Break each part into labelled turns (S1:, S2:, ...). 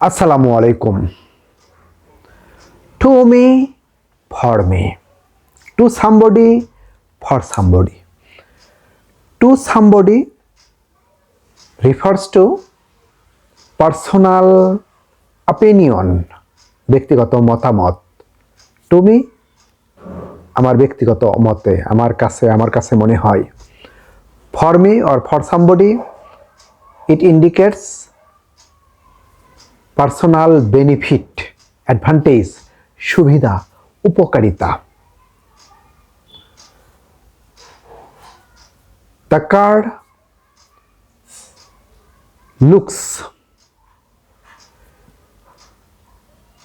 S1: Assalamu alaikum. To me, for me. To somebody, for somebody. To somebody refers to personal opinion, ব্যক্তিগত মতামত। To me, আমার ব্যক্তিগত মতে, আমার কাছে মনে হয়। For me or for somebody, it indicates personal benefit, advantage, সুবিধা, উপকারিতা। The card looks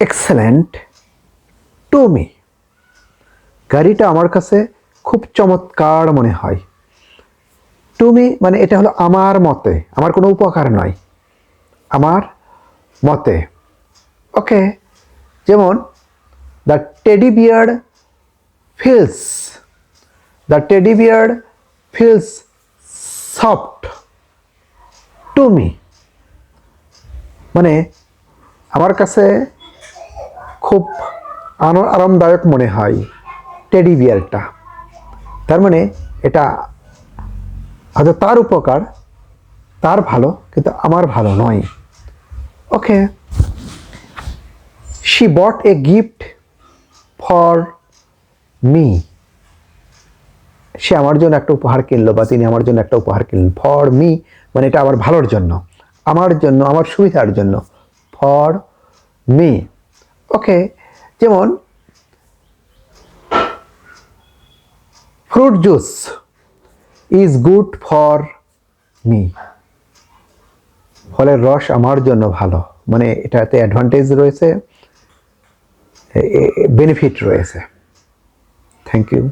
S1: excellent to me. গাড়িটা আমার কাছে খুব চমৎকার মনে হয়। To me মানে এটা হলো আমার মতে, আমার কোনো উপকার নয়, আমার মতে। ওকে, যেমন the teddy bear feels soft to me. মানে আমার কাছে খুব আরামদায়ক মনে হয় টেডি বিয়ারটা। তার মানে এটা হয়তো তার উপকার, তার ভালো, কিন্তু আমার ভালো নয়। ওকে, she bought a gift for me. সে আমার জন্য একটা উপহার কিনলো, বা তিনি আমার জন্য একটা উপহার কিনলেন। ফর মি মানে এটা আমার ভালোর জন্য, আমার জন্য, আমার সুবিধার জন্য। For me. ওকে, যেমন fruit juice is good for me. ফলের রস আমার জন্য ভালো, মানে এটাতে অ্যাডভান্টেজ রয়েছে, বেনিফিট রয়েছে। Thank you.